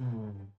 Ừm.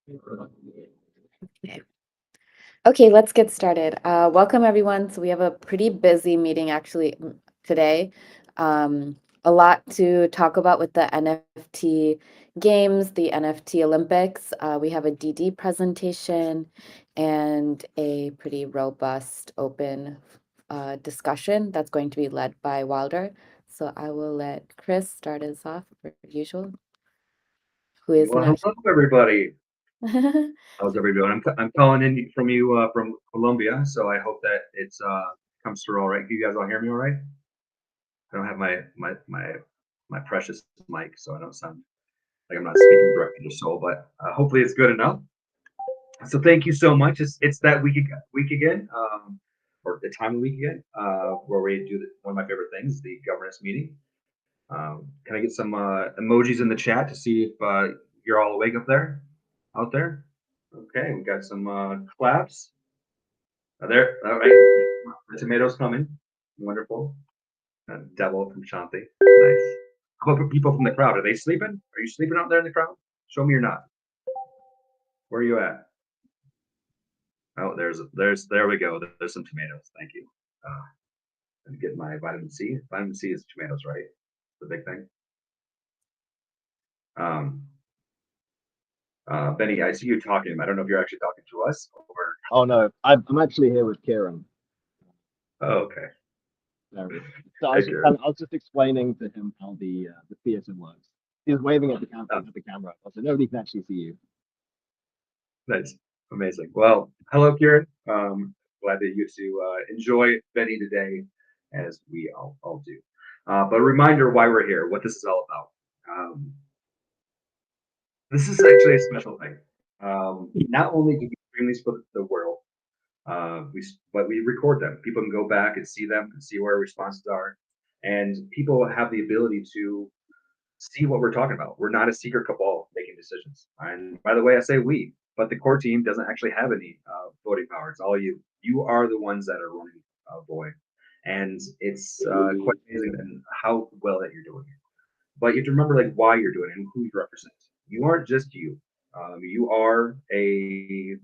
Okay. Okay, let's get started. Welcome everyone. So we have a pretty busy meeting actually today. A lot to talk about with the NFT games, the NFT Olympics. We have a DD presentation and a pretty robust open discussion that's going to be led by Wilder. So I will let Chris start us off per usual, who is Well, not. hello everybody. How's everybody doing? I'm calling in from you from Colombia, so I hope that it's comes through all right. Can you guys all hear me all right? I don't have my precious mic, so I don't sound like I'm not speaking directly to soul, but hopefully it's good enough. So thank you so much. It's that week again, or the time of the week again, where we do one of my favorite things, the governance meeting. Can I get some emojis in the chat to see if you're all awake up there, out there? Okay, we got some claps. There, all right. The tomatoes coming. Wonderful. Devil from Shanti. Nice. How about people from the crowd? Are they sleeping? Are you sleeping out there in the crowd? Show me you're not. Where are you at? Oh, there we go. There's some tomatoes. Thank you. I'm getting my vitamin C. Vitamin C is tomatoes, right? The big thing. Um, Benny, I see you talking. I don't know if you're actually talking to us or. Oh no, I'm actually here with Kieran. Oh, okay. No. So Hey, Kieran. I was just explaining to him how the theater works. He was waving at Oh, the camera, so nobody can actually see you. nice. Amazing. Well, hello, Kieran. Glad that you get to enjoy Benny today, as we all do. But a reminder why we're here, what this is all about. This is actually a special thing. Not only do we bring these for the world, but we record them. People can go back and see them and see where our responses are, and people have the ability to see what we're talking about. We're not a secret cabal making decisions. And by the way, I say we, but the core team doesn't actually have any voting power. It's all you. You are the ones that are running Void, and it's quite amazing and how well that you're doing it. But you have to remember like why you're doing it and who you represent. You aren't just you. You are an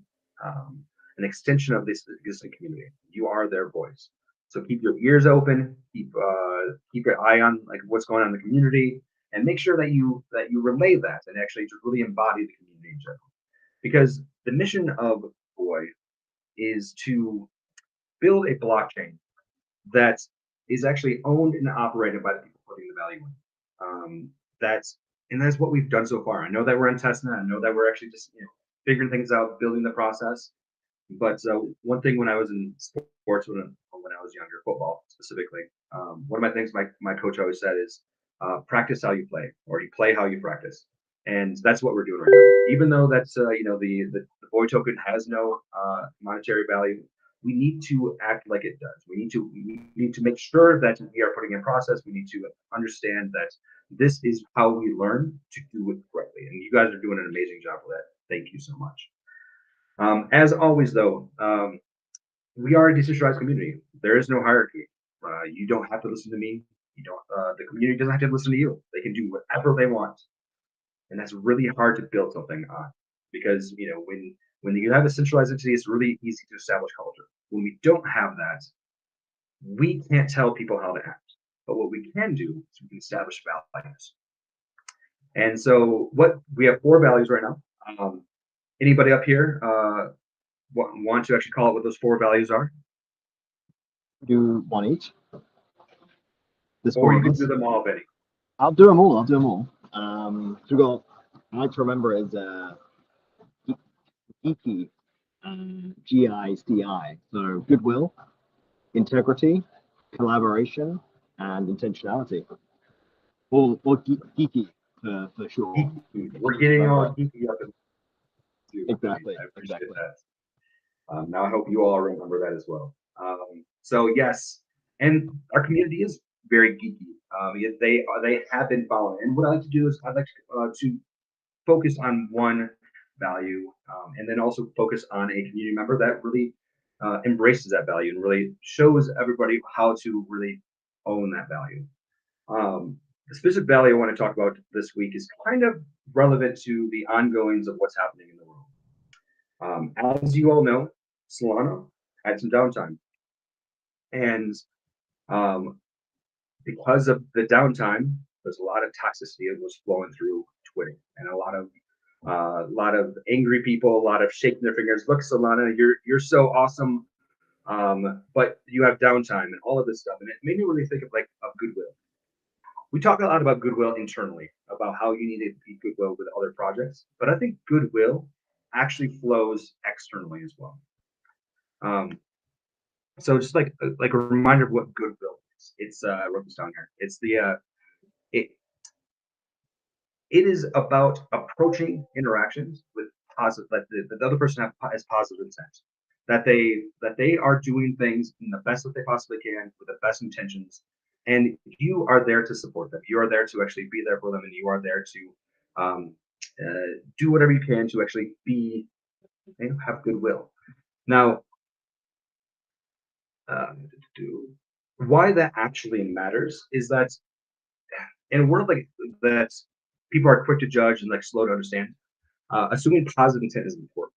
extension of this existing community. You are their voice. So keep your ears open. Keep your eye on like what's going on in the community, and make sure that you relay that and actually just really embody the community in general. Because the mission of Boy is to build a blockchain that is actually owned and operated by the people putting the value in. That's and that's what we've done so far. I know that we're in testnet. I know that we're actually just figuring things out, building the process. But one thing when I was in sports, when I was younger, football specifically, one of my things my coach always said is practice how you play, or you play how you practice, and that's what we're doing right now. Even though that's the boy token has no monetary value, we need to act like it does. We need to make sure that we are putting in process. We need to understand that this is how we learn to do it correctly, and you guys are doing an amazing job with that. Thank you so much. As always, though, we are a decentralized community. There is no hierarchy. You don't have to listen to me. You don't. The community doesn't have to listen to you. They can do whatever they want, and that's really hard to build something on because when you have a centralized entity, it's really easy to establish culture. When we don't have that, we can't tell people how to act. But what we can do is we can establish values. And so, what we have four values right now. Anybody up here want to actually call it what those four values are? Do one each. There's Or four you of can us. do them all, Benny. I'll do them all. I'll do them all. So we got. I like to remember as geeky, GICI. So goodwill, integrity, collaboration, and intentionality. Or geeky for sure. We're getting all geeky up in too. Exactly. I appreciate Exactly. that. Now I hope you all remember that as well. So yes, and our community is very geeky. They have been following, and what I like to do is I like to focus on one value, and then also focus on a community member that really embraces that value and really shows everybody how to really own that value. The specific value I want to talk about this week is kind of relevant to the ongoings of what's happening in the world. As you all know, Solana had some downtime, and um, because of the downtime, there's a lot of toxicity that was flowing through Twitter, and a lot of angry people, a lot of shaking their fingers. Look, Solana, you're so awesome, but you have downtime and all of this stuff, and it made me really think of goodwill. We talk a lot about goodwill internally, about how you need to be goodwill with other projects, but I think goodwill actually flows externally as well. Um, so just like a reminder of what goodwill is. It's I wrote this down here. It's the it it is about approaching interactions with positive that the other person has positive intent. That they are doing things in the best that they possibly can with the best intentions, and you are there to support them. You are there to actually be there for them, and you are there to do whatever you can to actually be have goodwill. Now, um, why that actually matters is that in a world like that, people are quick to judge and slow to understand. Assuming positive intent is important.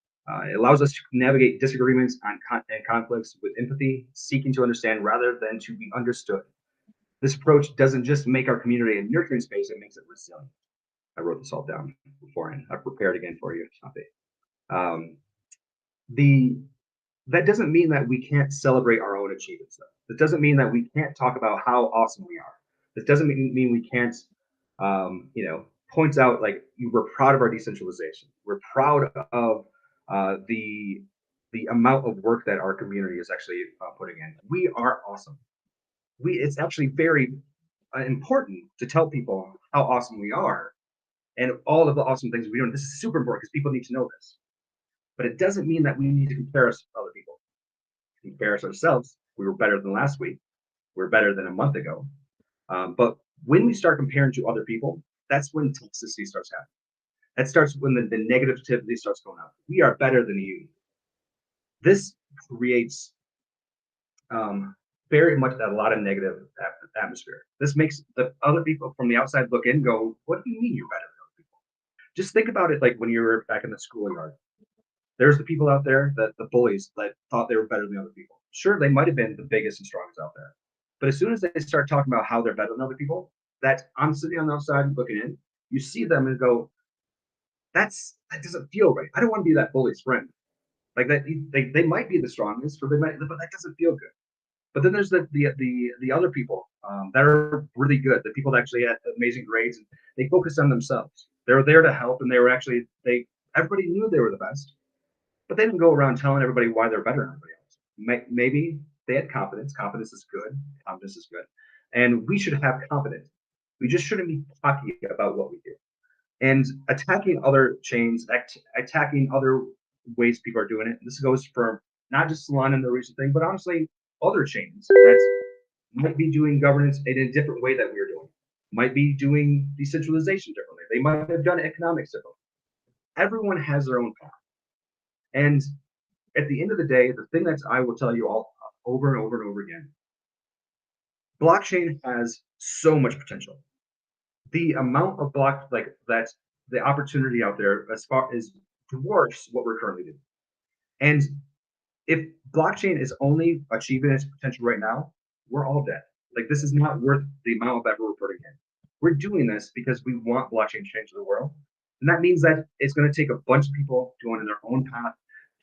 It allows us to navigate disagreements and conflicts with empathy, seeking to understand rather than to be understood. This approach doesn't just make our community a nurturing space, it makes it resilient. I wrote this all down beforehand. I've prepared again for you. Um, the that doesn't mean that we can't celebrate our own achievements, though. That doesn't mean that we can't talk about how awesome we are. This doesn't mean we can't, point out we're proud of our decentralization. We're proud of the amount of work that our community is actually putting in. We are awesome. It's actually very important to tell people how awesome we are and all of the awesome things we do. And this is super important because people need to know this. But it doesn't mean that we need to compare us to other people. Compare us ourselves. We were better than last week. We're better than a month ago. But when we start comparing to other people, that's when toxicity starts happening. That starts when the negativity starts going up. We are better than you. This creates very much a lot of negative atmosphere. This makes the other people from the outside look in, go, "What do you mean you're better than other people?" Just think about it like when you were back in the schoolyard. There's the people out there that the bullies that thought they were better than other people. Sure, they might have been the biggest and strongest out there. But as soon as they start talking about how they're better than other people, that I'm sitting on the outside looking in, you see them and go, that doesn't feel right. I don't want to be that bully's friend. Like that, they might be the strongest, or they might, but that doesn't feel good. But then there's the other people that are really good, the people that actually had amazing grades, and they focus on themselves. They were there to help, and they were actually everybody knew they were the best, but they didn't go around telling everybody why they're better than everybody else. Maybe they had confidence. Confidence is good. Confidence is good, and we should have confidence. We just shouldn't be cocky about what we do. And attacking other chains, attacking other ways people are doing it. This goes for not just Solana and the recent thing, but honestly, other chains that might be doing governance in a different way that we're doing. Might be doing decentralization differently. They might have done economics differently. Everyone has their own path. And at the end of the day, the thing that I will tell you all over and over and over again, blockchain has so much potential. The amount of the opportunity out there as far as dwarfs what we're currently doing. And if blockchain is only achieving its potential right now, we're all dead. Like this is not worth the amount of effort we're putting in. We're doing this because we want blockchain to change the world. And that means that it's going to take a bunch of people going in their own path,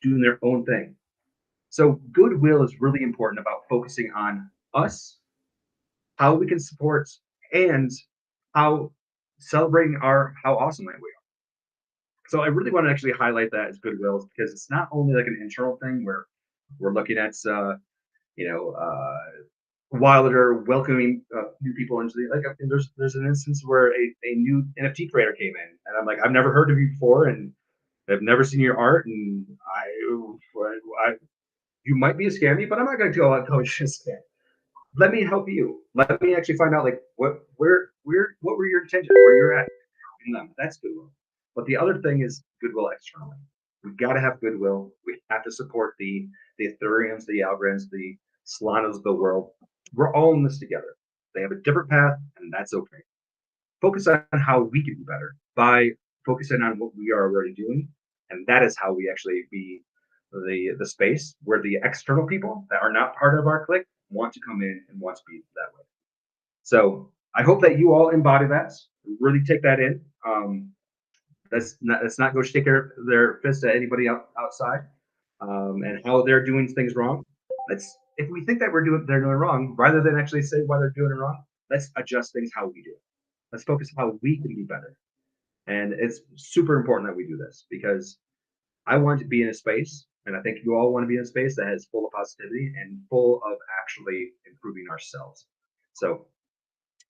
doing their own thing. So goodwill is really important about focusing on us, how we can support, and how celebrating how awesome that we are. So I really want to actually highlight that as goodwill because it's not only like an internal thing where we're looking at you know Wilder welcoming new people into the there's an instance where a new NFT creator came in and I'm like, I've never heard of you before and I've never seen your art and I you might be a scammy, but I'm not going to go out and tell you a scam. Let me help you. Let me actually find out what were your intentions, where you're at. That's goodwill. But the other thing is goodwill externally. We've got to have goodwill. We have to support the Ethereums, the Algorithms, the Solanas of the world. We're all in this together. They have a different path, and that's okay. Focus on how we can do better by focusing on what we are already doing And that is how we actually be the space where the external people that are not part of our clique want to come in and want to be that way. So I hope that you all embody that, really take that in. Let's not go shake their fist at anybody outside and how they're doing things wrong. If we think that they're doing wrong, rather than actually say why they're doing it wrong, let's adjust things how we do. Let's focus on how we can be better. And it's super important that we do this because I want to be in a space, and I think you all want to be in a space that is full of positivity and full of actually improving ourselves. So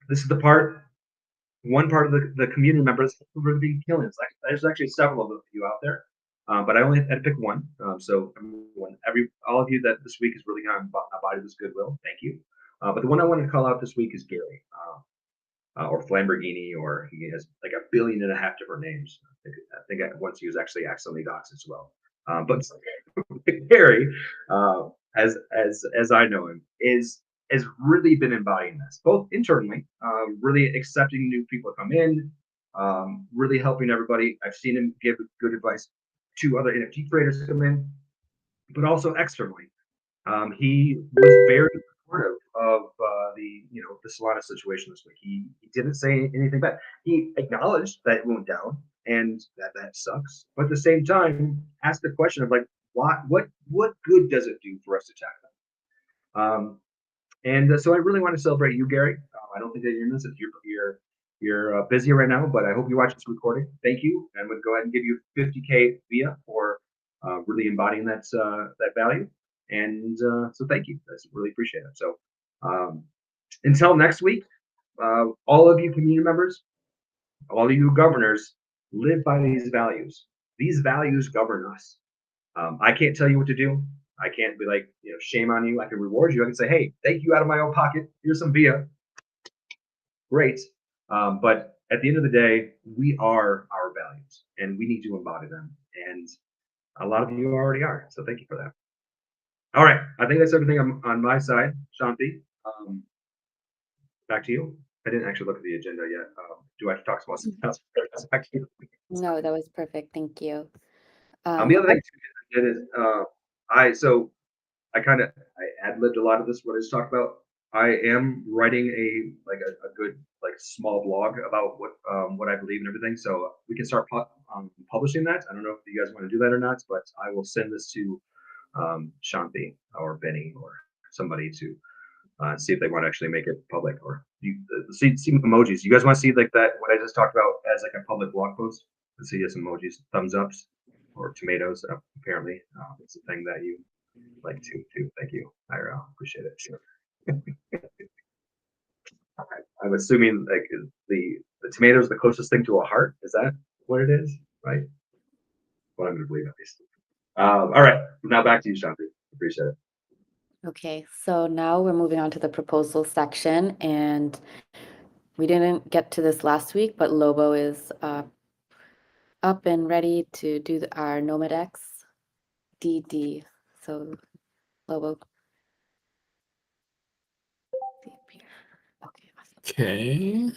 this is one part of the community members who really been killing it. There's actually several of you out there, but I only had to pick one. So all of you that this week is really going to embody this goodwill, thank you. But the one I wanted to call out this week is Gary, or Flamborghini, or he has like 1.5 billion different names. I think once he was actually accidentally doxxed as well. But Gary, as I know him, has really been embodying this, both internally, really accepting new people to come in, really helping everybody. I've seen him give good advice to other NFT creators to come in, but also externally. He was very supportive of the Solana situation this week. He didn't say anything bad. He acknowledged that it went down and that sucks, but at the same time asked the question of like, what good does it do for us to attack them? And so I really want to celebrate you, Gary. I don't think that you're in this. You're busy right now, but I hope you watch this recording. Thank you, and would go ahead and give you 50K via for really embodying that value. And so thank you. I really appreciate it. So until next week, all of you community members, all of you governors, live by these values. These values govern us. I can't tell you what to do. I can't be like, shame on you. I can reward you. I can say, hey, thank you out of my own pocket. Here's some via. Great. But at the end of the day, we are our values and we need to embody them. And a lot of you already are. So thank you for that. All right. I think that's everything on my side. Shanti, back to you. I didn't actually look at the agenda yet. Do I have to talk about something else? Back to you. No, that was perfect. Thank you. The other thing too is I ad-libbed a lot of this, what I just talked about. I am writing a good small blog about what I believe and everything. So we can start publishing that. I don't know if you guys want to do that or not, but I will send this to Shanti or Benny or somebody to see if they want to actually make it public, or see emojis. You guys want to see like that, what I just talked about as like a public blog post? Let's see some emojis, thumbs ups or tomatoes. Apparently it's a thing that you like to do. Thank you, Ira. Appreciate it. Sure. Okay. I'm assuming like the tomato is the closest thing to a heart. Is that what it is? Right? What I'm going to believe at least. All right. Now back to you, Shanti. Appreciate it. Okay, so now we're moving on to the proposal section, and we didn't get to this last week, but Lobo is up and ready to do our NomadX DD. So Lobo. Okay. Okay.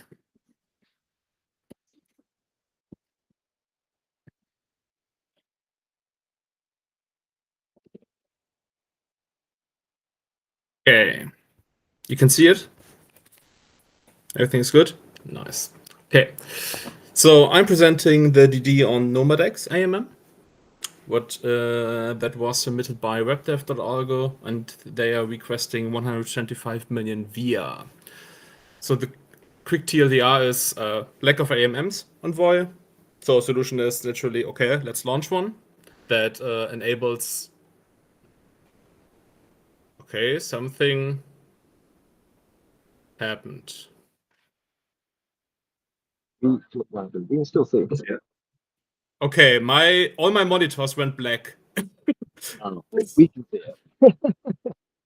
Okay. You can see it? Everything's good? Nice. Okay. So I'm presenting the DD on NomadX AMM. That was submitted by webdev.algo, and they are requesting 125 million via. So the quick TLDR is lack of AMMs on Voy. So solution is literally, okay, let's launch one that enables. Okay, something happened. We can still see it. Yeah. Okay, all my monitors went black. We can see it.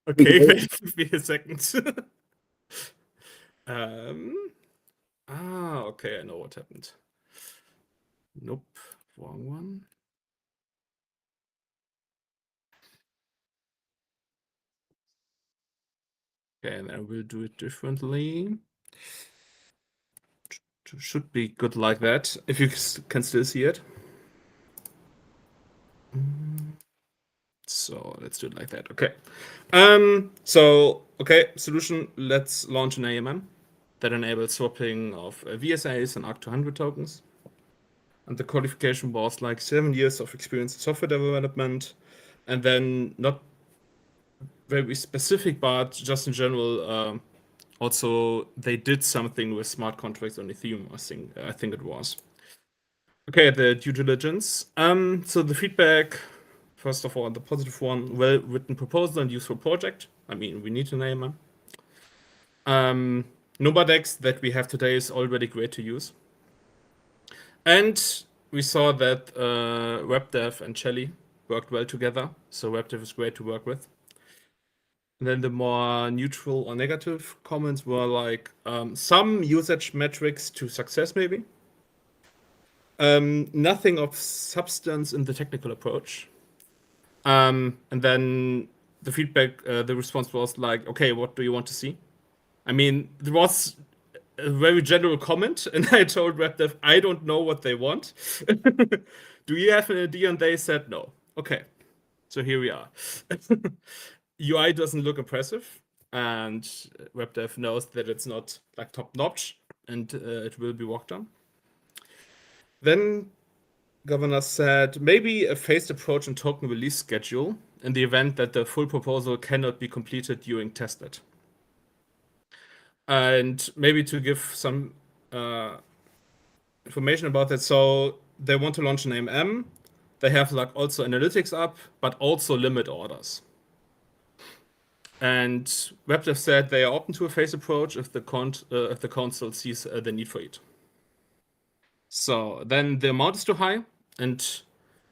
Okay, can wait, give me a second. Okay, I know what happened. Nope, wrong one. Okay, and I will do it differently. Should be good like that, if you can still see it. let's do it like that. Okay. Solution, let's launch an AMM that enables swapping of VSAs and ARC200 tokens. And the qualification was like 7 years of experience in software development, and then not very specific, but just in general, also they did something with smart contracts on Ethereum, I think it was. Okay, the due diligence. So the feedback, first of all, the positive one, well-written proposal and useful project. I mean, we need an AMM. Nomadex that we have today is already great to use. And we saw that WebDev and Shelly worked well together. So WebDev is great to work with. And then the more neutral or negative comments were like some usage metrics to success, maybe. Nothing of substance in the technical approach. And then the feedback, the response was like, okay, what do you want to see? I mean, there was a very general comment, and I told WebDev, I don't know what they want. Do you have an idea? And they said no. Okay, so here we are. UI doesn't look impressive, and WebDev knows that it's not like top notch, and it will be worked on. Then Governor said maybe a phased approach and token release schedule in the event that the full proposal cannot be completed during testnet. And maybe to give some information about that, so they want to launch an AMM. They have like also analytics up, but also limit orders. And WebDev said they are open to a phased approach if the council sees the need for it. So then the amount is too high, and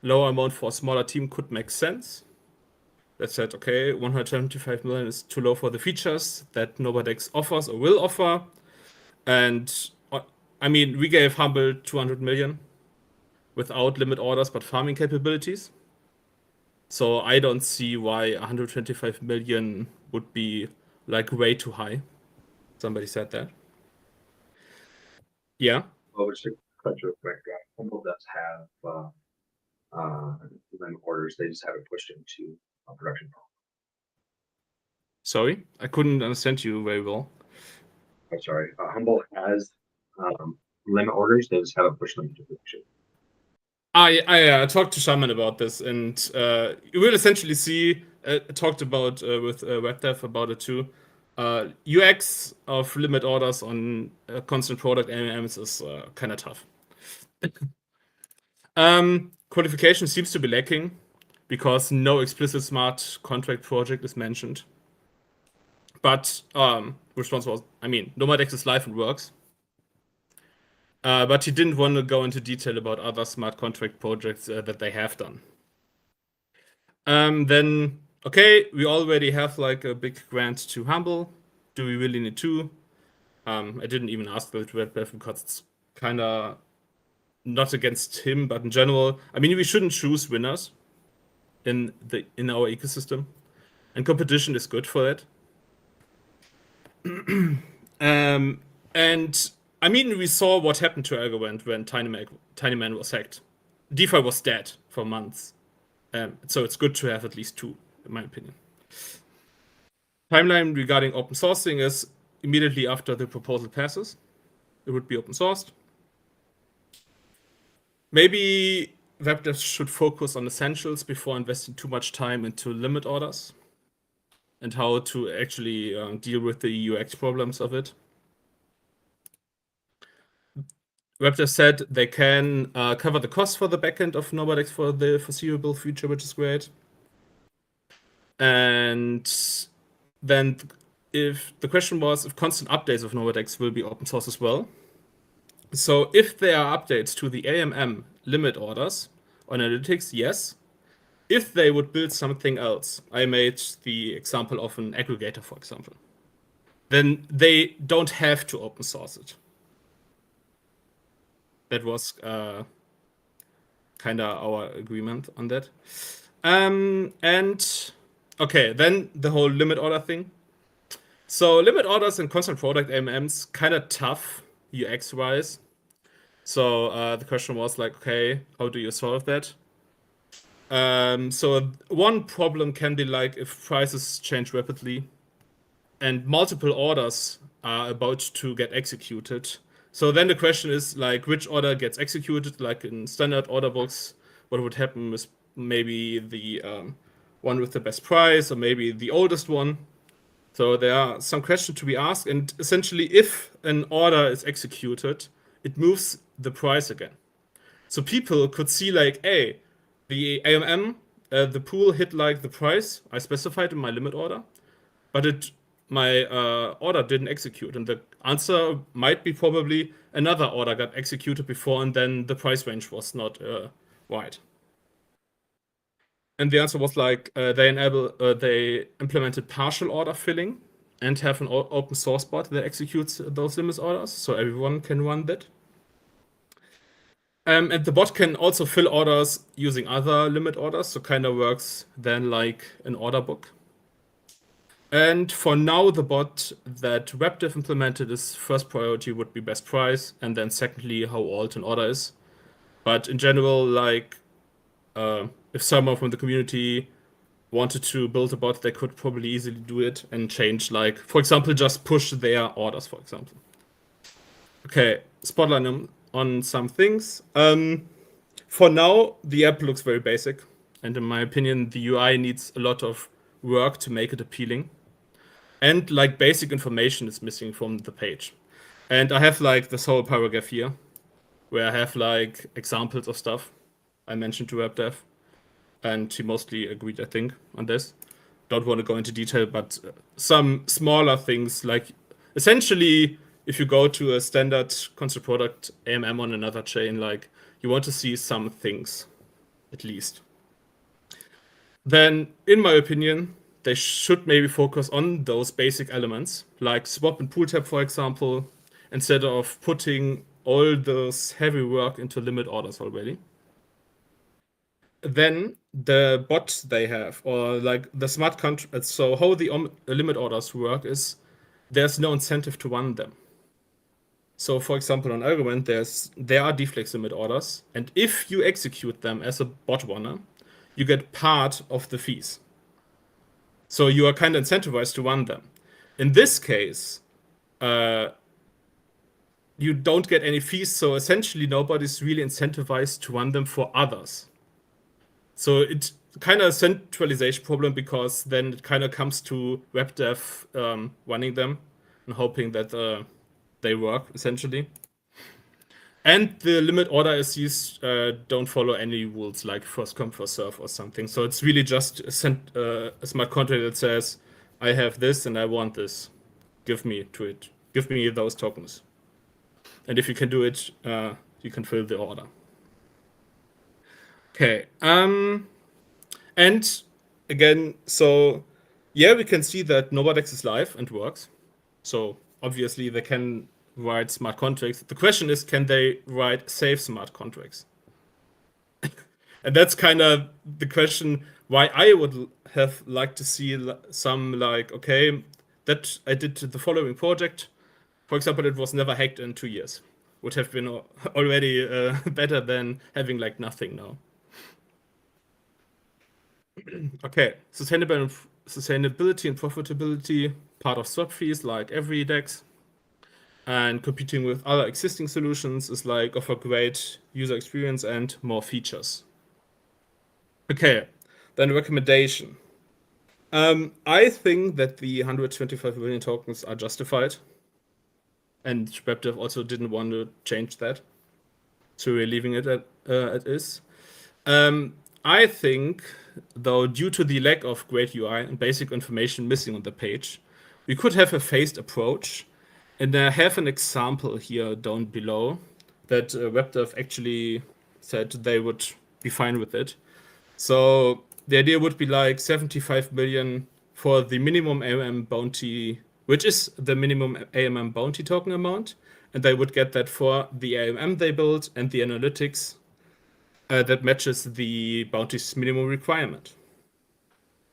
lower amount for a smaller team could make sense. That said, okay, 175 million is too low for the features that Nomadex offers or will offer. And I mean, we gave Humble 200 million without limit orders but farming capabilities. So I don't see why 125 million would be like way too high. Somebody said that. Yeah. Well, just to cut real quick, Humble does have limit orders. They just have it pushed into production. Sorry, I couldn't understand you very well. I'm sorry. Humble has limit orders. They just have it pushed into production. I talked to Shaman about this, and you will essentially see, talked about with WebDev about it too. UX of limit orders on constant product AMMs is kind of tough. Qualification seems to be lacking because no explicit smart contract project is mentioned. But response was, I mean, Nomadex is live and works. But he didn't want to go into detail about other smart contract projects that they have done. Then, okay, we already have like a big grant to Humble. Do we really need two? I didn't even ask the WebDev because it's kind of not against him, but in general, I mean, we shouldn't choose winners in our ecosystem, and competition is good for that. And I mean, we saw what happened to Algorand when Tinyman was hacked. DeFi was dead for months. So it's good to have at least two, in my opinion. Timeline regarding open sourcing is immediately after the proposal passes. It would be open sourced. Maybe WebDev should focus on essentials before investing too much time into limit orders and how to actually deal with the UX problems of it. WebDev said they can cover the cost for the backend of Nomadex for the foreseeable future, which is great. And then if the question was if constant updates of Nomadex will be open source as well. So if there are updates to the AMM limit orders on analytics, yes. If they would build something else, I made the example of an aggregator, for example, then they don't have to open source it. That was kind of our agreement on that. And okay, then the whole limit order thing. So limit orders and constant product AMMs kind of tough UX wise. So the question was like, okay, how do you solve that? So one problem can be like if prices change rapidly and multiple orders are about to get executed. So then the question is like which order gets executed, like in standard order books, what would happen is maybe the one with the best price or maybe the oldest one. So there are some questions to be asked, and essentially if an order is executed, it moves the price again. So people could see like, hey, the AMM, the pool hit like the price I specified in my limit order, but my order didn't execute, and the answer might be probably another order got executed before, and then the price range was not wide. And the answer was like they implemented partial order filling and have an open source bot that executes those limit orders, so everyone can run that. And the bot can also fill orders using other limit orders, so kind of works then like an order book. And for now, the bot that WebDev implemented is first priority would be best price, and then secondly, how old an order is. But in general, like if someone from the community wanted to build a bot, they could probably easily do it and change, like, for example, just push their orders, for example. Okay, spotlight on some things. For now, the app looks very basic, and in my opinion, the UI needs a lot of work to make it appealing. And like basic information is missing from the page. And I have like this whole paragraph here where I have like examples of stuff I mentioned to WebDev, and he mostly agreed, I think, on this. Don't want to go into detail, but some smaller things, like essentially if you go to a standard concept product AMM on another chain, like you want to see some things at least. Then in my opinion, they should maybe focus on those basic elements, like swap and pool tab, for example, instead of putting all this heavy work into limit orders already. Then the bot they have, or like the smart contract, so how the limit orders work is there's no incentive to run them. So for example, on Argument, there are deflex limit orders, and if you execute them as a bot runner, you get part of the fees. So you are kind of incentivized to run them. In this case, you don't get any fees, so essentially nobody's really incentivized to run them for others. So it's kind of a centralization problem, because then it kind of comes to WebDev running them and hoping that they work, essentially. And the limit order SCs don't follow any rules like first come, first serve or something. So it's really just a smart contract that says, I have this and I want this. Give me to it. Give me those tokens. And if you can do it, you can fill the order. Okay. And again, so yeah, we can see that Novadex is live and works. So obviously they can write smart contracts. The question is, can they write safe smart contracts? And that's kind of the question why I would have liked to see some like, okay, that I did the following project. For example, it was never hacked in 2 years. Would have been already better than having like nothing now. Okay, sustainability and profitability, part of swap fees like every DEX. And competing with other existing solutions is like offer great user experience and more features. Okay, then recommendation. I think that the 125 million tokens are justified. And WebDev also didn't want to change that. So we're leaving it at it is. I think, though, due to the lack of great UI and basic information missing on the page, we could have a phased approach. And I have an example here down below that WebDev actually said they would be fine with it. So the idea would be like 75 million for the minimum AMM bounty, which is the minimum AMM bounty token amount. And they would get that for the AMM they built and the analytics that matches the bounty's minimum requirement.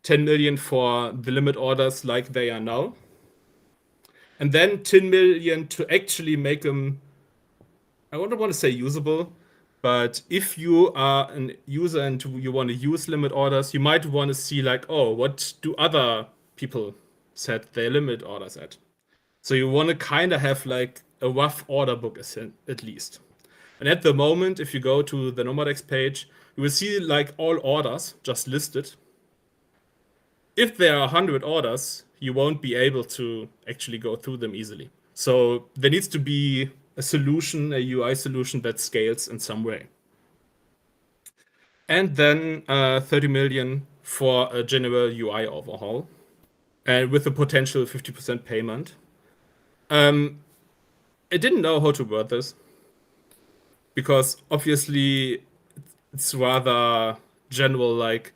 10 million for the limit orders like they are now. And then 10 million to actually make them, I don't want to say usable, But if you are a user and you want to use limit orders, you might want to see like, oh, what do other people set their limit orders at? So you want to kind of have like a rough order book at least. And at the moment, if you go to the Nomadex page, you will see like all orders just listed. If there are 100 orders, you won't be able to actually go through them easily. So there needs to be a solution, a UI solution that scales in some way. And then 30 million for a general UI overhaul, and with a potential 50% payment. I didn't know how to word this, because obviously it's rather general, like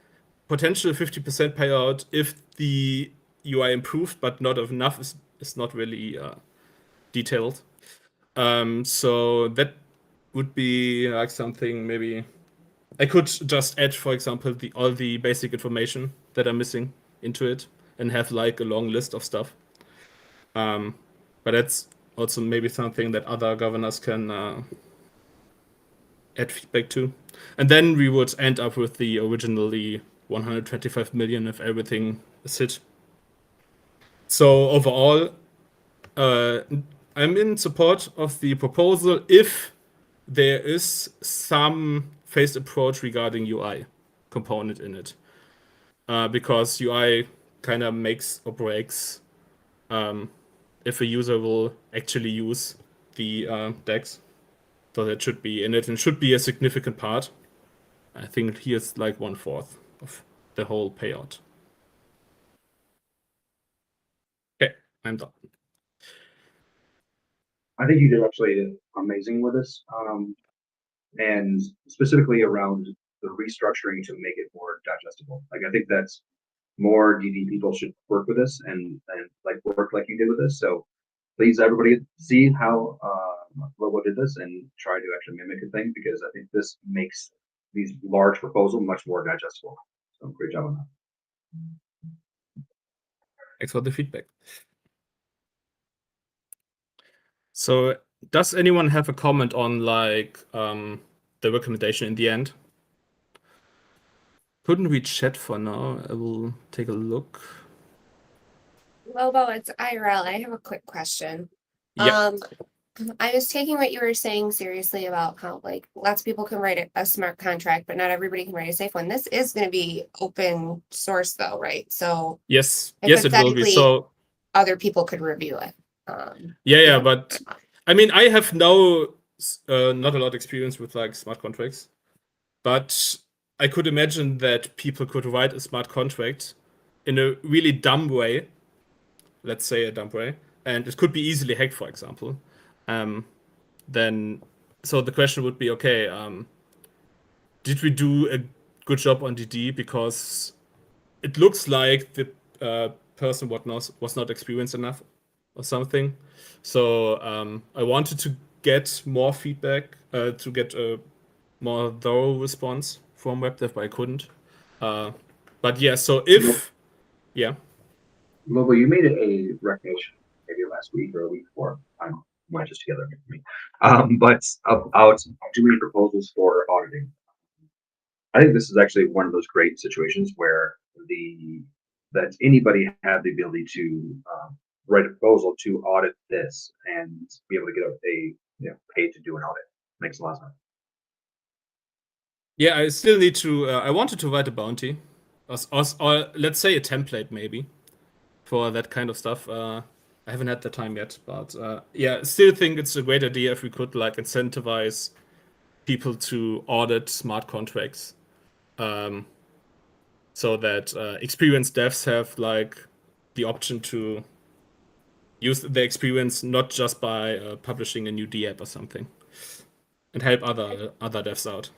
potential 50% payout if the UI improved, but not enough is not really detailed. So that would be like something maybe I could just add, for example, all the basic information that are missing into it and have like a long list of stuff. But that's also maybe something that other governors can add feedback to. And then we would end up with the originally 125 million if everything is hit. So overall, I'm in support of the proposal if there is some phased approach regarding UI component in it. Because UI kind of makes or breaks if a user will actually use the DEX. So that should be in it, and should be a significant part. I think here's like 1/4 of the whole payout. Okay, I'm done. I think you did actually amazing with this, and specifically around the restructuring to make it more digestible. Like I think that's more DD people should work with this and like work like you did with this. So please, everybody, see how Lobo did this and try to actually mimic a thing, because I think this makes these large proposals much more digestible. So great job on that. Thanks for the feedback. So does anyone have a comment on like the recommendation in the end? Couldn't we chat for now? I will take a look. Lobo, it's IRL. I have a quick question. Yeah. I was taking what you were saying seriously about how like lots of people can write a smart contract, but not everybody can write a safe one. This is going to be open source though, right? So yes, it will be. hypothetically, So other people could review it. yeah, but I mean, I have not a lot of experience with like smart contracts, but I could imagine that people could write a smart contract in a really dumb way. Let's say a dumb way, and it could be easily hacked, for example. Then, so the question would be, okay, did we do a good job on DD? Because it looks like the person was not experienced enough or something. So I wanted to get more feedback, to get a more thorough response from WebDev, but I couldn't. But yeah, so if, yeah. Lobo, you made it a recommendation maybe last week or a week before. I'm went just together for me. But about doing proposals for auditing. I think this is actually one of those great situations where that anybody had the ability to write a proposal to audit this and be able to get paid to do an audit. Makes a lot of sense. Yeah, I still need to. I wanted to write a bounty, or let's say a template maybe, for that kind of stuff. I haven't had the time yet, but yeah, still think it's a great idea if we could like incentivize people to audit smart contracts, so that experienced devs have like the option to use their experience not just by publishing a new D app or something, and help other devs out.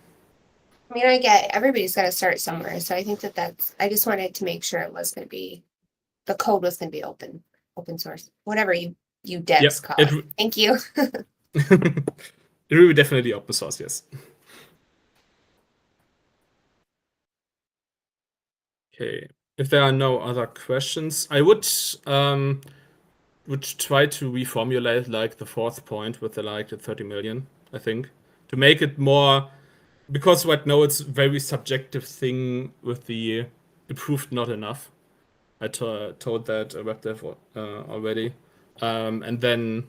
I mean, I get everybody's got to start somewhere, so I think that's. I just wanted to make sure it was going to be, the code was going to be open source, whatever you devs call it. Thank you. It will be definitely open source, yes. Okay, if there are no other questions, I would try to reformulate like the fourth point with the 30 million, I think, to make it more because right now it's very subjective thing with the approved not enough. I told that WebDev already, and then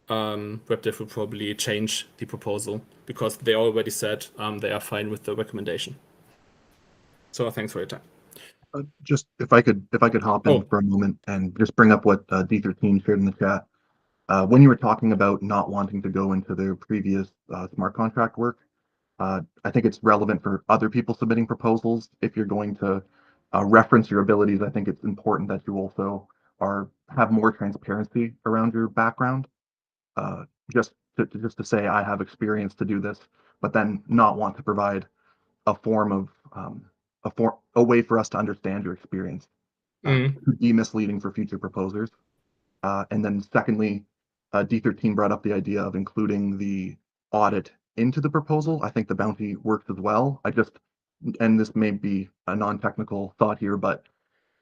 WebDev will probably change the proposal because they already said they are fine with the recommendation. So thanks for your time. Just if I could hop in Oh. for a moment and just bring up what D13 shared in the chat. When you were talking about not wanting to go into their previous smart contract work, I think it's relevant for other people submitting proposals. If you're going to reference your abilities, I think it's important that you also have more transparency around your background. Just to say I have experience to do this, but then not want to provide a form of a way for us to understand your experience. Could be misleading for future proposers. And then secondly, D13 brought up the idea of including the audit into the proposal. I think the bounty works as well. And this may be a non-technical thought here, but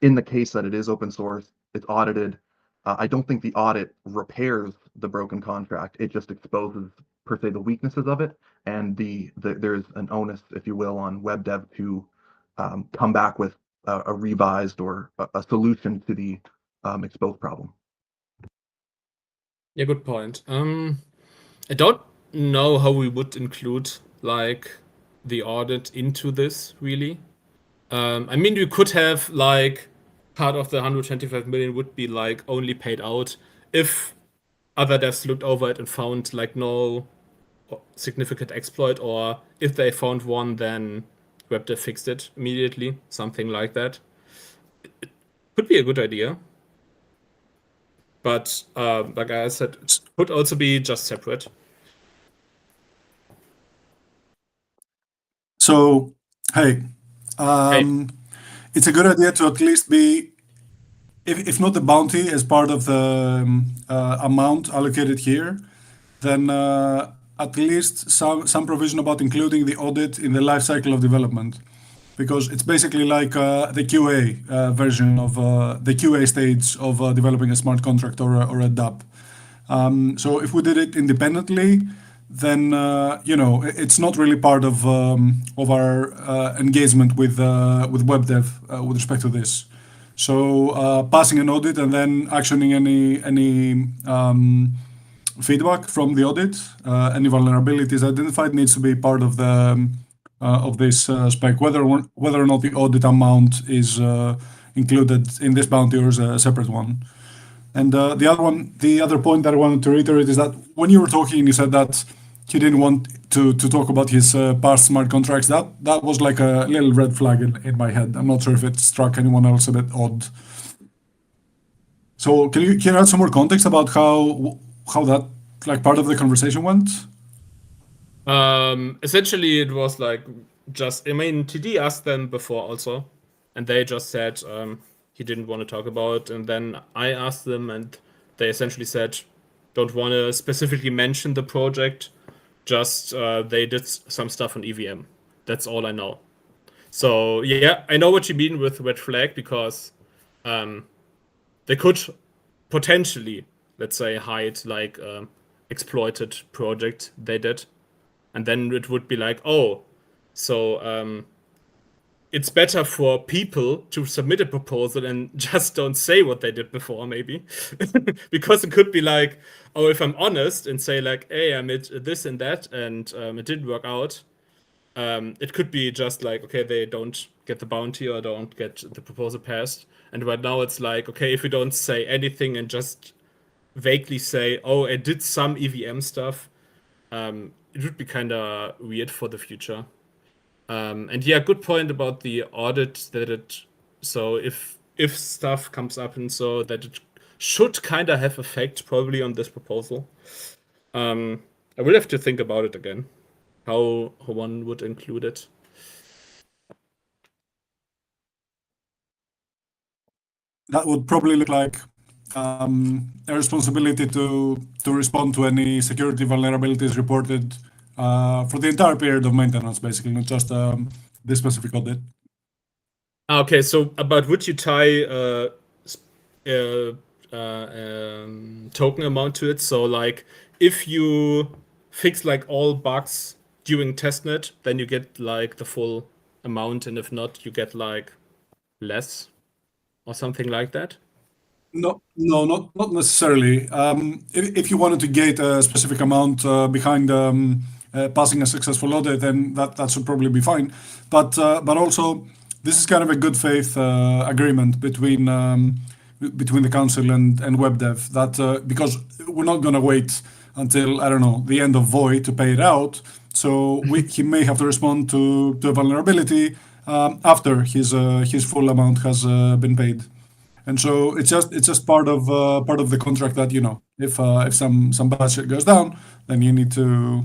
in the case that it is open source, it's audited. I don't think the audit repairs the broken contract. It just exposes per se the weaknesses of it, and there's an onus, if you will, on web dev to come back with a revised or a solution to the exposed problem. Yeah, good point. I don't know how we would include like the audit into this really. I mean, we could have like part of the 125 million would be like only paid out if other devs looked over it and found like no significant exploit, or if they found one, then WebDev fixed it immediately, something like that. It could be a good idea. But like I said, it could also be just separate. So, hey, it's a good idea to at least be, if not the bounty as part of the amount allocated here, then at least some provision about including the audit in the life cycle of development. Because it's basically like the QA version of the QA stage of developing a smart contract or a DApp. So if we did it independently, then it's not really part of our engagement with web dev with respect to this. So passing an audit and then actioning any feedback from the audit, any vulnerabilities identified needs to be part of the of this spec, whether or not the audit amount is included in this bounty or is a separate one. And the other point that I wanted to reiterate is that when you were talking, you said that he didn't want to talk about his past smart contracts. That was like a little red flag in my head. I'm not sure if it struck anyone else a bit odd. So can you add some more context about how that like part of the conversation went? Essentially, it was like I mean, TD asked them before also, and they just said he didn't want to talk about. And then I asked them, and they essentially said, don't want to specifically mention the project. Just they did some stuff on EVM. That's all I know. So yeah, I know what you mean with red flag because they could potentially, let's say, hide like exploited project they did. And then it would be like, oh, so it's better for people to submit a proposal and just don't say what they did before, maybe. Because it could be like, oh, if I'm honest and say like, hey, I made this and that and it didn't work out, it could be just like, okay, they don't get the bounty or don't get the proposal passed. And right now it's like, okay, if you don't say anything and just vaguely say, oh, I did some EVM stuff, it would be kind of weird for the future. And yeah, good point about the audit so if stuff comes up and so that it should kind of have effect probably on this proposal. I will have to think about it again, how one would include it. That would probably look like a responsibility to respond to any security vulnerabilities reported for the entire period of maintenance, basically, not just this specific audit. Okay, so but would you tie token amount to it? So like if you fix like all bugs during testnet, then you get like the full amount, and if not, you get like less or something like that? No, not necessarily. If you wanted to gate a specific amount behind passing a successful audit, then that should probably be fine. But also, this is kind of a good faith agreement between the council and WebDev that because we're not going to wait until, I don't know, the end of VOI to pay it out. So he may have to respond to a vulnerability after his full amount has been paid. And so it's just part of the contract that, you know, if some bad shit goes down, then you need to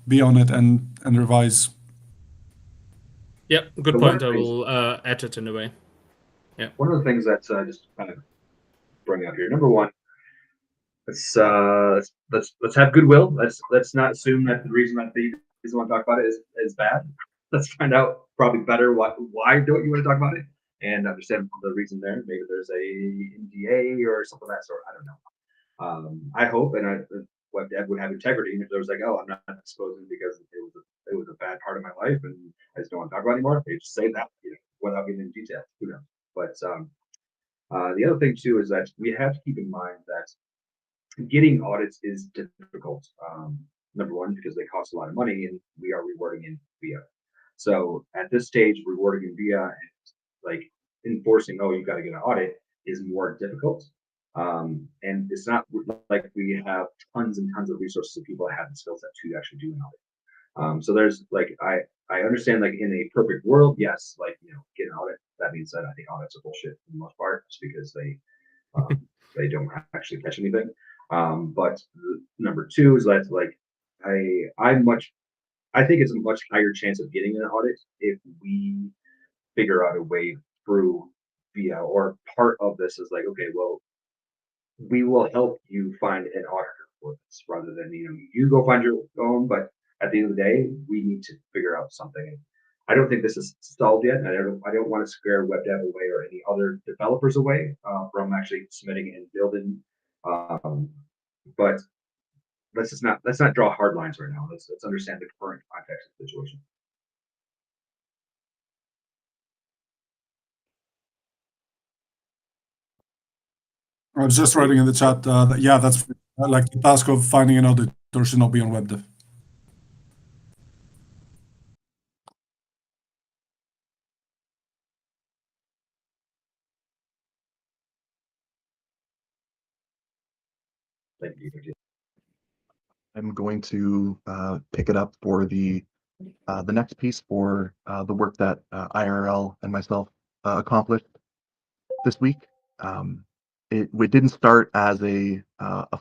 be on it and revise. Yeah, good So one point. of I the things- will add it in a way. One of the things that's just kind of bring up here. Number one, let's have goodwill. Let's not assume that the reason that they doesn't want to talk about it is bad. Let's find out probably better why don't you want to talk about it and understand the reason there. Maybe there's a NDA or something of that sort. I don't know. I hope and WebDev would have integrity, and if there was like, oh, I'm not disclosing because it was a bad part of my life and I just don't want to talk about it anymore, they just say that, you know, without getting into detail. Who knows? But the other thing too is that we have to keep in mind that getting audits is difficult. Number one, because they cost a lot of money and we are rewarding in VIA. So at this stage, rewarding in VIA and like enforcing, oh, you got to get an audit is more difficult. And it's not like we have tons and tons of resources of people that have the skill set to actually do an audit. So there's like, I understand like in a perfect world, yes, like, you know, get an audit. That being said, I think audits are bullshit for the most part, just because they don't actually catch anything. But number two is that like I think it's a much higher chance of getting an audit if we figure out a way through VIA, or part of this is like, okay, well, we will help you find an auditor for this rather than, you know, you go find your own. But at the end of the day, we need to figure out something. I don't think this is solved yet. And I don't want to scare WebDev away or any other developers away from actually submitting and building. But let's not draw hard lines right now. Let's understand the current context of the situation. I was just writing in the chat that, yeah, that's like the task of finding an auditor should not be on WebDev. Thank you. I'm going to pick it up for the next piece for the work that IRL and myself accomplished this week. It didn't start as a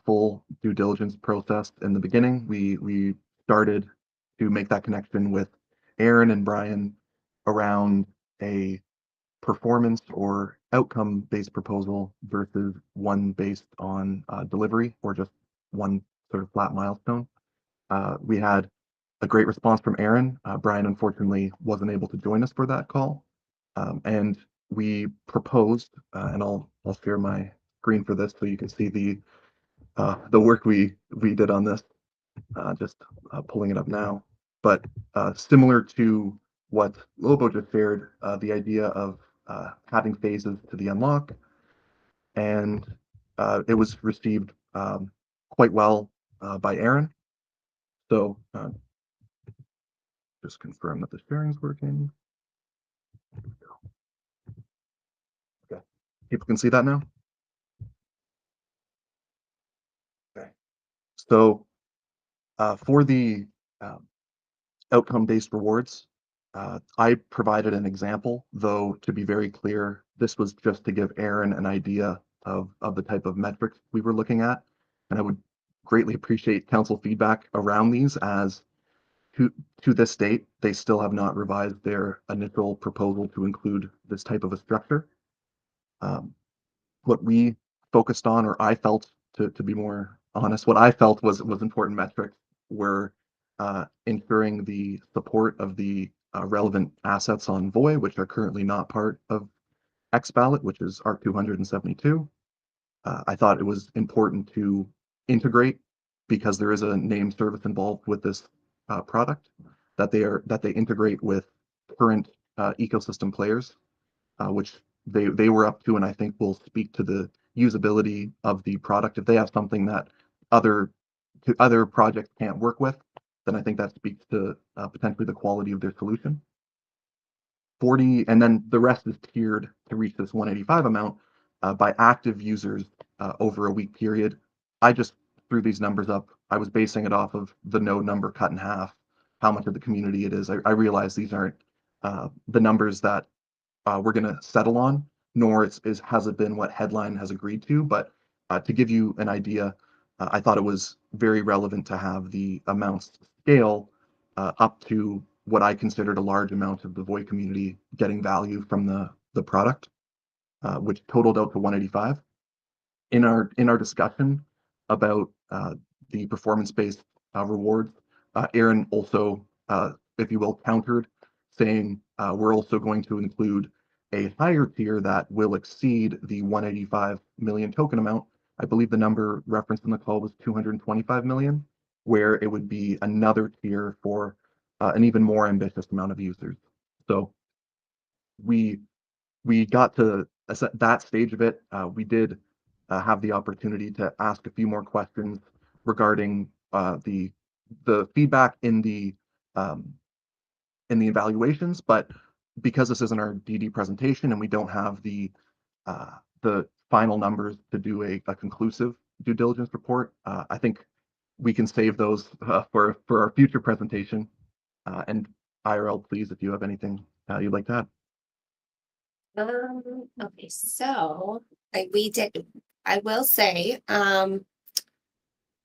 full due diligence process in the beginning. We started to make that connection with Aaron and Brian around a performance or outcome-based proposal versus one based on delivery or just one sort of flat milestone. We had a great response from Aaron. Brian unfortunately wasn't able to join us for that call, and we proposed, and I'll share my screen for this so you can see the work we did on this. Just pulling it up now, but similar to what Lobo just shared, the idea of having phases to the unlock, and it was received quite well by Aaron. So just confirm that the sharing is working. Okay, people can see that now. Okay, so for the outcome-based rewards, I provided an example, though to be very clear, this was just to give Aaron an idea of the type of metrics we were looking at, and I would greatly appreciate council feedback around these, as to this date, they still have not revised their initial proposal to include this type of a structure. What we focused on, or I felt, to be more honest, what I felt was important metrics were ensuring the support of the relevant assets on VOI, which are currently not part of XBallot, which is ARC 272. I thought it was important to integrate, because there is a name service involved with this product, that they integrate with current ecosystem players, which they were up to, and I think will speak to the usability of the product. If they have something that other projects can't work with, then I think that speaks to potentially the quality of their solution. 40, and then the rest is tiered to reach this 185 amount by active users over a week period. I just threw these numbers up. I was basing it off of the node number cut in half, how much of the community it is. I realize these aren't the numbers that we're going to settle on, nor has it been what Headline has agreed to. But to give you an idea, I thought it was very relevant to have the amounts scale up to what I considered a large amount of the Voi community getting value from the product, which totaled out to 185. In our discussion about the performance-based rewards, Aaron also, if you will, countered, saying we're also going to include a higher tier that will exceed the 185 million token amount. I believe the number referenced in the call was 225 million, where it would be another tier for an even more ambitious amount of users. So we got to that stage of it. We did have the opportunity to ask a few more questions regarding the feedback in the evaluations, but because this isn't our DD presentation and we don't have the final numbers to do a conclusive due diligence report, I think we can save those for our future presentation. And IRL, please, if you have anything you'd like to add. Okay, so I will say,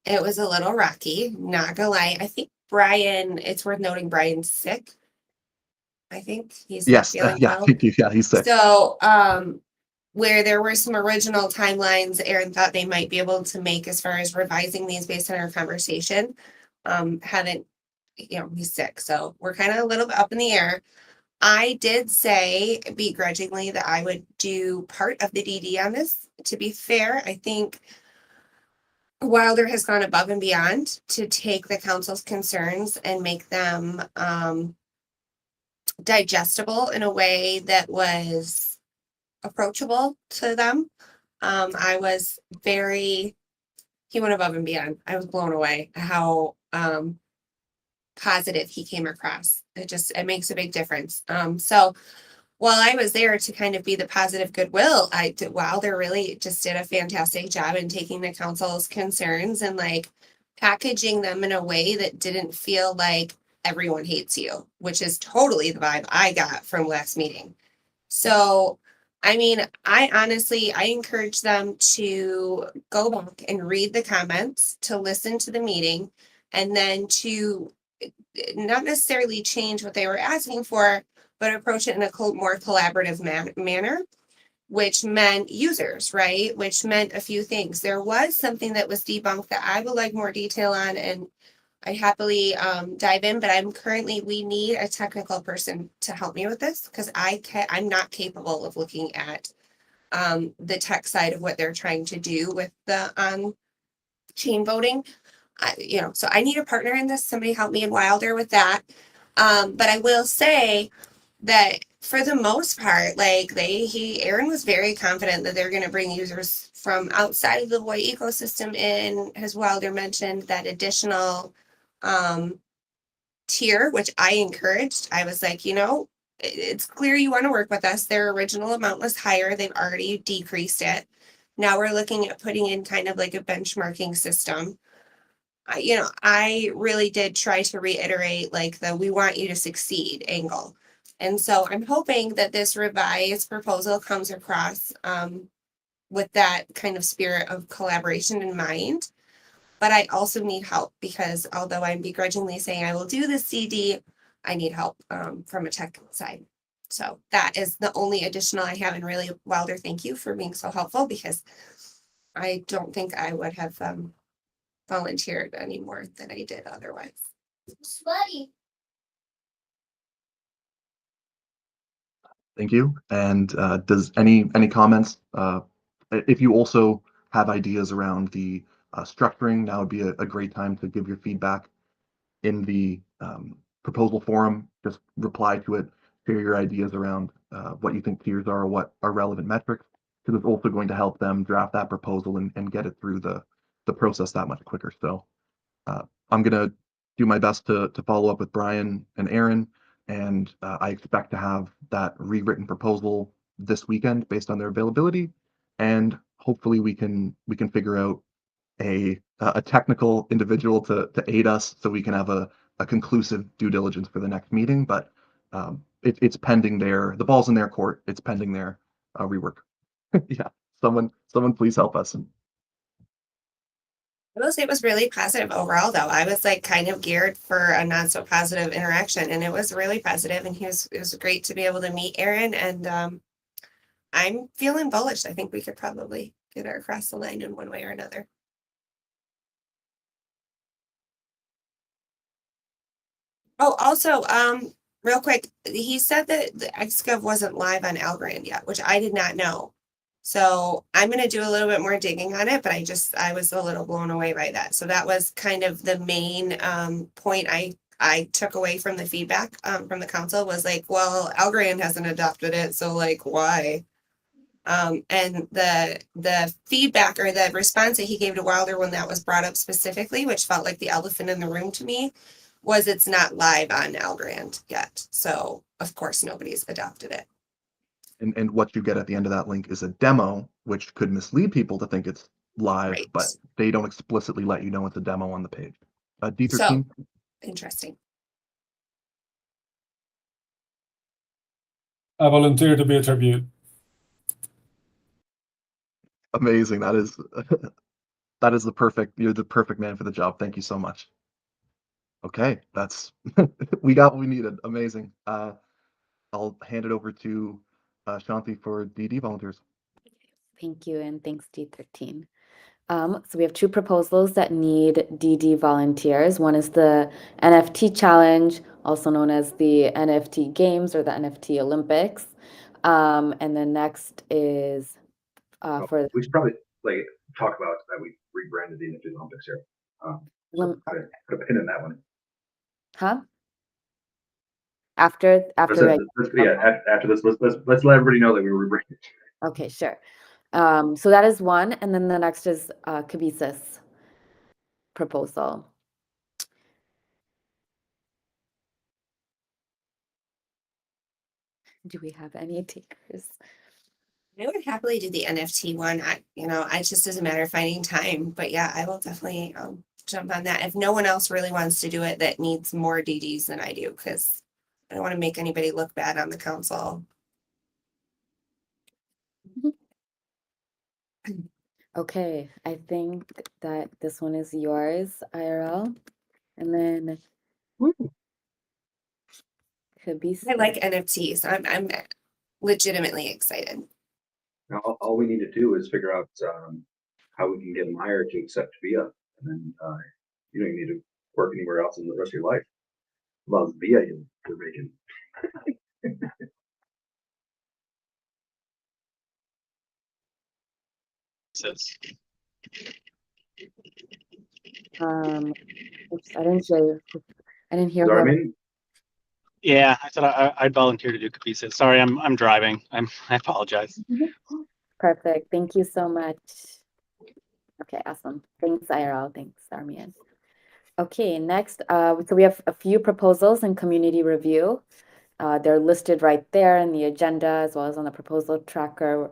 it was a little rocky, not gonna lie. I think Brian, it's worth noting Brian's sick. I think he's not Yes, feeling yeah, well. thank you. Yeah, he's sick. So, where there were some original timelines Aaron thought they might be able to make as far as revising these based on our conversation, haven't, he's sick. So we're kind of a little bit up in the air. I did say begrudgingly that I would do part of the DD on this. To be fair, I think Wilder has gone above and beyond to take the council's concerns and make them digestible in a way that was approachable to them. He went above and beyond. I was blown away how positive he came across. It makes a big difference. So while I was there to kind of be the positive goodwill, Wilder really just did a fantastic job in taking the council's concerns and like packaging them in a way that didn't feel like everyone hates you, which is totally the vibe I got from last meeting. So, I mean, I encourage them to go back and read the comments, to listen to the meeting, and then to not necessarily change what they were asking for, but approach it in a more collaborative manner, which meant users, right? Which meant a few things. There was something that was debunked that I would like more detail on, and I happily dive in, but we need a technical person to help me with this because I'm not capable of looking at the tech side of what they're trying to do with the chain voting. So I need a partner in this. Somebody help me in Wilder with that. But I will say that for the most part, like Aaron was very confident that they're going to bring users from outside of the Voi ecosystem in, as Wilder mentioned, that additional tier, which I encouraged. I was like, it's clear you want to work with us. Their original amount was higher. They've already decreased it. Now we're looking at putting in kind of like a benchmarking system. I really did try to reiterate like the we want you to succeed angle. And so I'm hoping that this revised proposal comes across with that kind of spirit of collaboration in mind. But I also need help because although I'm begrudgingly saying I will do the CD, I need help from a tech side. So that is the only additional I have. And really, Wilder, thank you for being so helpful because I don't think I would have volunteered any more than I did otherwise. Sweaty. Thank you. And does any comments? If you also have ideas around the structuring, now would be a great time to give your feedback. in the proposal forum. Just reply to it, share your ideas around what you think tiers are or what are relevant metrics, because it's also going to help them draft that proposal and get it through the process that much quicker. So I'm going to do my best to follow up with Brian and Aaron, and I expect to have that rewritten proposal this weekend based on their availability, and hopefully we can figure out a technical individual to aid us so we can have a conclusive due diligence for the next meeting. But it's pending the ball's in their court. It's pending their rework. Yeah, someone please help us. I will say it was really positive overall, though. I was like kind of geared for a not so positive interaction, and it was really positive. And it was great to be able to meet Aaron, and I'm feeling bullish. I think we could probably get her across the line in one way or another. Oh, also, real quick, he said that the XGov wasn't live on Algorand yet, which I did not know. So I'm going to do a little bit more digging on it, but I was a little blown away by that. So that was kind of the main point I took away from the feedback from the council was like, well, Algorand hasn't adopted it, so like why? And the feedback or the response that he gave to Wilder when that was brought up specifically, which felt like the elephant in the room to me, was it's not live on Algorand yet. So of course nobody's adopted it. And what you get at the end of that link is a demo, which could mislead people to think it's live, Right. but they don't explicitly let you know it's a demo on the page. D13. So interesting. I volunteer to be a tribute. Amazing. That is you're the perfect man for the job. Thank you so much. Okay, that's we got what we needed. Amazing. I'll hand it over to Shanti for DD volunteers. Thank you, and thanks, D13. So we have two proposals that need DD volunteers. One is the NFT challenge, also known as the NFT Games or the NFT Olympics. And then next is for We should probably like talk about that we rebranded the NFT Olympics here. So put a pin in that one. huh? After After this, let's let everybody know that we rebranded. Okay, sure. So that is one, and then the next is Kibisa's proposal. Do we have any takers? I would happily do the NFT one. I just as a matter of finding time, but yeah, I will definitely jump on that. If no one else really wants to do it, that needs more DDs than I do, because I don't want to make anybody look bad on the council. Okay, I think that this one is yours, IRL, and then Kibisa. I like NFTs. I'm legitimately excited. Now, all we need to do is figure out how we can get Meyer to accept VIA, and then you don't need to work anywhere else in the rest of your life. Love VIA you're making. Oops, I didn't hear. I didn't hear. You know what I mean? Yeah, I thought I'd volunteer to do Kibisa. Sorry, I'm driving. I apologize. Perfect. Thank you so much. Okay, awesome. Thanks, IRL. Thanks, Armian. Okay, next, so we have a few proposals in community review. They're listed right there in the agenda as well as on the proposal tracker.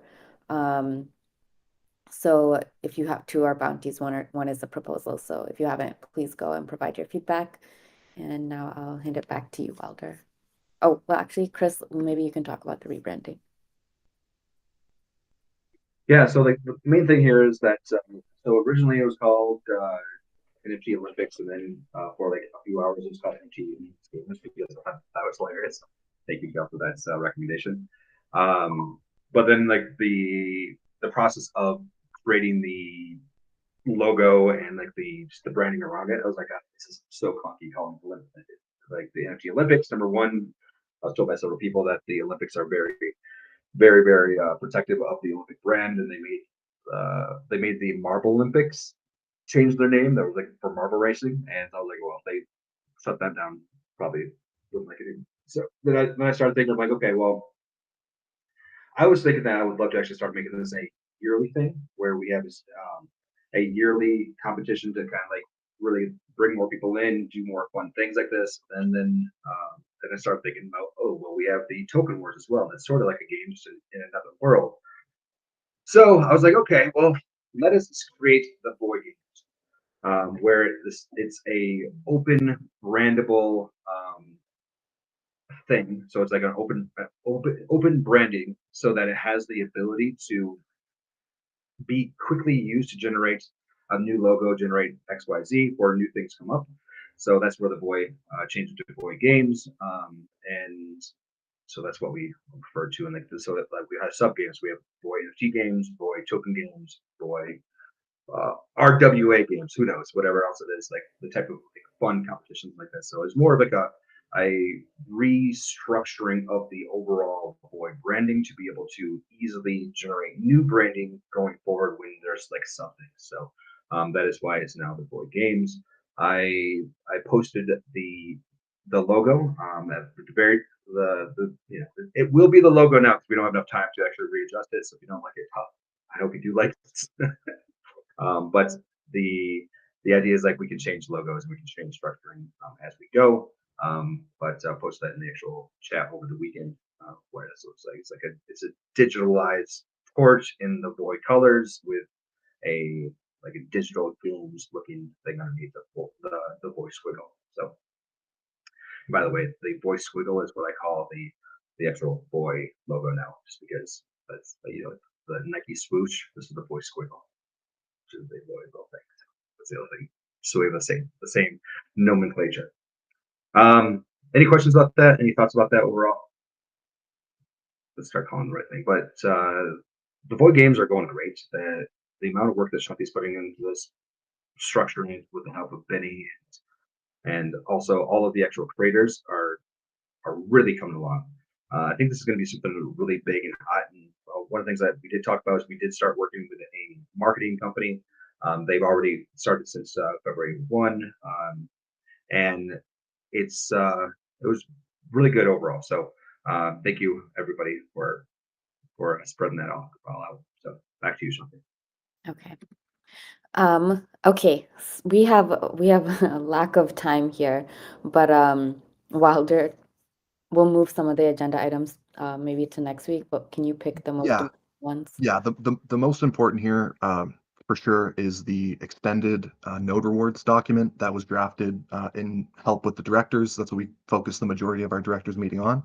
So if you have two are bounties, one is a proposal. So if you haven't, please go and provide your feedback. And now I'll hand it back to you, Wilder. Oh, well, actually, Chris, maybe you can talk about the rebranding. Yeah, so like the main thing here is that so originally it was called NFT Olympics, and then for like a few hours it was called NFT Games because that was hilarious. Thank you, Gal, for that recommendation. But then like the process of creating the logo and like just the branding around it, I was like, oh, this is so clunky calling it like the NFT Olympics. Number one, I was told by several people that the Olympics are very, very, very protective of the Olympic brand, and they made the Marble Olympics change their name. That was like for marble racing, and I was like, well, if they shut that down probably wouldn't like it. So then I started thinking, like, okay, well, I was thinking that I would love to actually start making this a yearly thing where we have a yearly competition to kind of like really bring more people in, do more fun things like this, and then I started thinking about, oh well, we have the token wars as well. That's sort of like a game just in another world. So I was like, okay, well, let us create the Void Games, where it's a open brandable thing. So it's like an open branding, so that it has the ability to be quickly used to generate a new logo, generate XYZ, or new things come up. So that's where the Void changed to Void Games, and so that's what we refer to. And like so that like we have sub games. We have Void NFT games, Void token games, Void RWA games. Who knows? Whatever else it is, like the type of like, fun competitions like this. So it's more of like a restructuring of the overall Void branding to be able to easily generate new branding going forward when there's like something. So that is why it's now the Void Games. I posted the logo at the very the you know it will be the logo now because we don't have enough time to actually readjust it. So if you don't like it, I hope you do like it. But the idea is like we can change logos and we can change structuring as we go. But I'll post that in the actual chat over the weekend. What this looks like. It's a digitalized torch in the Void colors with a like a digital games looking thing underneath the Void squiggle. So by the way, the Void squiggle is what I call the actual Void logo now, just because that's the Nike swoosh. This is the Void squiggle, which is the Void little thing. That's the other thing. So we have the same nomenclature. Any questions about that? Any thoughts about that overall? Let's start calling the right thing. But the Void Games are going great. The amount of work that Shanti's putting into this, structuring with the help of Benny, and also all of the actual creators are really coming along. I think this is going to be something really big and hot. And one of the things that we did talk about is we did start working with a marketing company. They've already started since February 1, and it was really good overall. So thank you everybody for spreading that all out. So back to you, Shanti. Okay. Okay. We have a lack of time here, but Wilder, we'll move some of the agenda items maybe to next week. But can you pick the most Yeah. important ones? Yeah, the most important here for sure is the extended node rewards document that was drafted in help with the directors. That's what we focus the majority of our directors meeting on.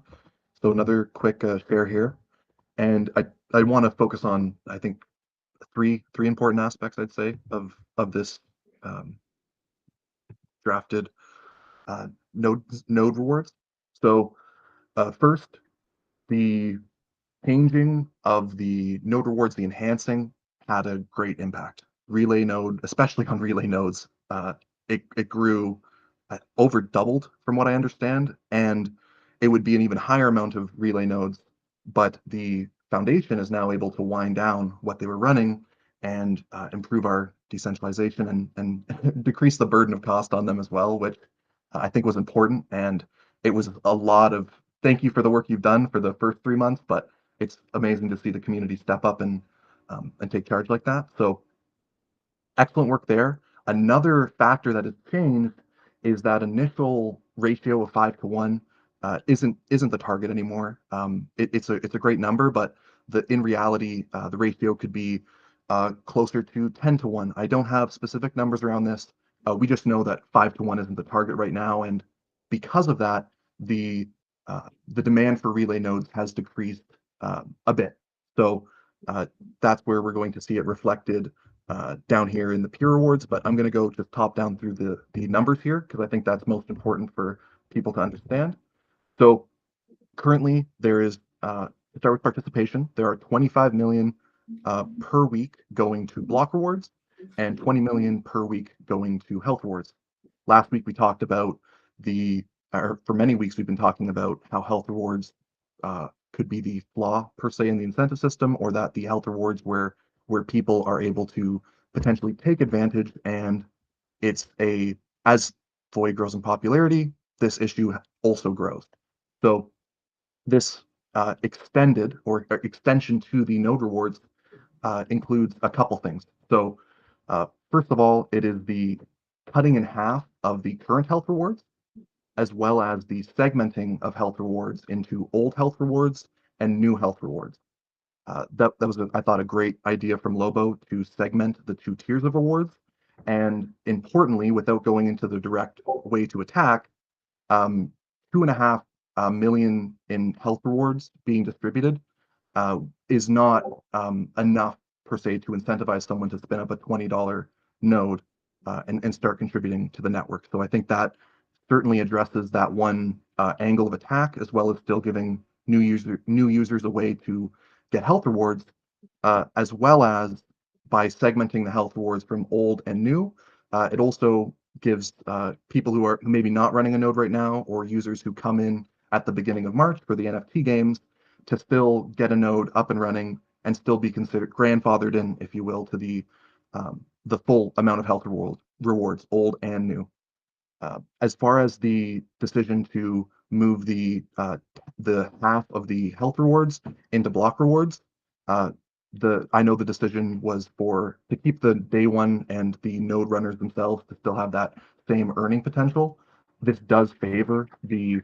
So another quick share here. And I want to focus on, I think, three important aspects, I'd say, of this drafted node rewards. So first, the changing of the node rewards, the enhancing, had a great impact. Relay node, especially on relay nodes, it grew over doubled from what I understand, and it would be an even higher amount of relay nodes, but the foundation is now able to wind down what they were running and improve our decentralization and decrease the burden of cost on them as well, which I think was important. And it was a lot of thank you for the work you've done for the first 3 months, but it's amazing to see the community step up and take charge like that. So excellent work there. Another factor that has changed is that initial ratio of 5-to-1 isn't the target anymore. It's a great number, but in reality the ratio could be closer to 10-to-1. I don't have specific numbers around this. We just know that 5-to-1 isn't the target right now, and because of that, the demand for relay nodes has decreased a bit. So that's where we're going to see it reflected down here in the peer rewards, but I'm going to go just top down through the numbers here because I think that's most important for people to understand. So currently there is, to start with participation, there are 25 million per week going to block rewards and 20 million per week going to health rewards. Last week we talked about or for many weeks we've been talking about how health rewards could be the flaw per se in the incentive system, or that the health rewards where people are able to potentially take advantage, and it's as Void grows in popularity, this issue also grows. So this extended or extension to the node rewards includes a couple things. So first of all, it is the cutting in half of the current health rewards, as well as the segmenting of health rewards into old health rewards and new health rewards. That was, I thought, a great idea from Lobo to segment the two tiers of rewards. And importantly, without going into the direct way to attack, 2.5 million in health rewards being distributed is not enough per se to incentivize someone to spin up a $20 node and start contributing to the network. So I think that certainly addresses that one angle of attack, as well as still giving new users a way to get health rewards, as well as by segmenting the health rewards from old and new. It also gives people who are maybe not running a node right now, or users who come in at the beginning of March for the NFT games, to still get a node up and running and still be considered grandfathered in, if you will, to the full amount of health rewards, old and new. As far as the decision to move the half of the health rewards into block rewards, I know the decision was to keep the day one and the node runners themselves to still have that same earning potential. This does favor the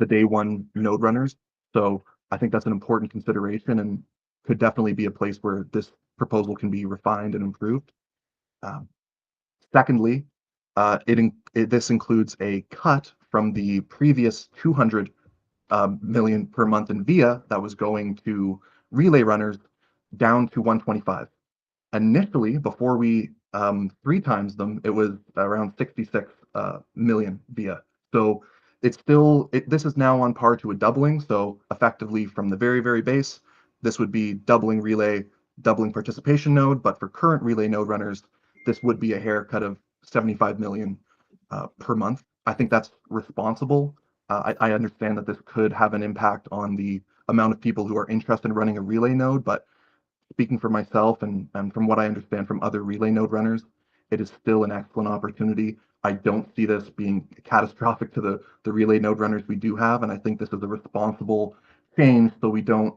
day one node runners, so I think that's an important consideration and could definitely be a place where this proposal can be refined and improved. Secondly, this includes a cut from the previous 200 million per month in VIA that was going to relay runners down to 125. Initially, before we 3 times them, it was around 66 million VIA. So this is now on par to a doubling. So effectively from the very, very base, this would be doubling relay, doubling participation node. But for current relay node runners, this would be a haircut of 75 million per month. I think that's responsible. I understand that this could have an impact on the amount of people who are interested in running a relay node, but speaking for myself and from what I understand from other relay node runners, it is still an excellent opportunity. I don't see this being catastrophic to the relay node runners we do have, and I think this is a responsible change so we don't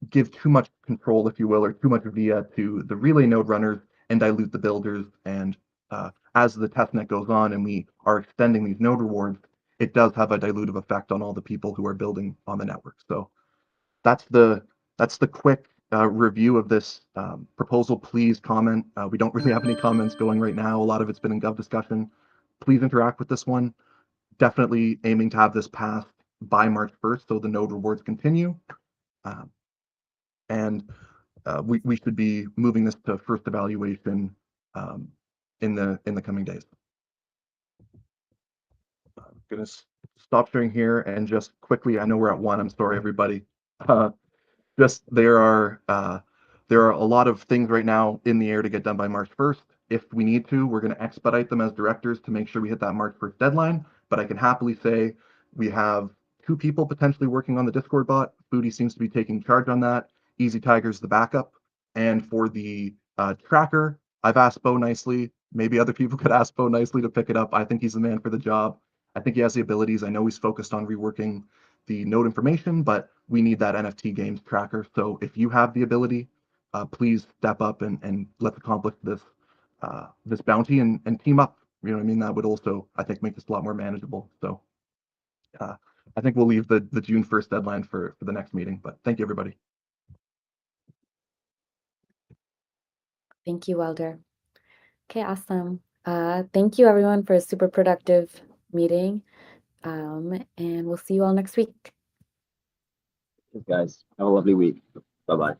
give too much control, if you will, or too much VIA to the relay node runners and dilute the builders. And as the testnet goes on and we are extending these node rewards, it does have a dilutive effect on all the people who are building on the network. So that's the quick review of this proposal. Please comment. We don't really have any comments going right now. A lot of it's been in Gov discussion. Please interact with this one. Definitely aiming to have this passed by March 1st so the node rewards continue. And we should be moving this to first evaluation in the coming days. I'm gonna stop sharing here and just quickly, I know we're at 1, I'm sorry everybody. There are a lot of things right now in the air to get done by March 1st. If we need to, we're going to expedite them as directors to make sure we hit that March 1st deadline. But I can happily say we have 2 people potentially working on the Discord bot. Booty seems to be taking charge on that. Easy Tiger's the backup. And for the tracker, I've asked Bo nicely. Maybe other people could ask Bo nicely to pick it up. I think he's the man for the job. I think he has the abilities. I know he's focused on reworking the node information, but we need that NFT games tracker. So if you have the ability, please step up and let's accomplish this this bounty and team up. You know what I mean? That would also, I think, make this a lot more manageable. So I think we'll leave the June 1st deadline for the next meeting, but thank you, everybody. Thank you, Welder. Okay, awesome. Thank you, everyone, for a super productive meeting. And we'll see you all next week. Guys, have a lovely week. Bye-bye.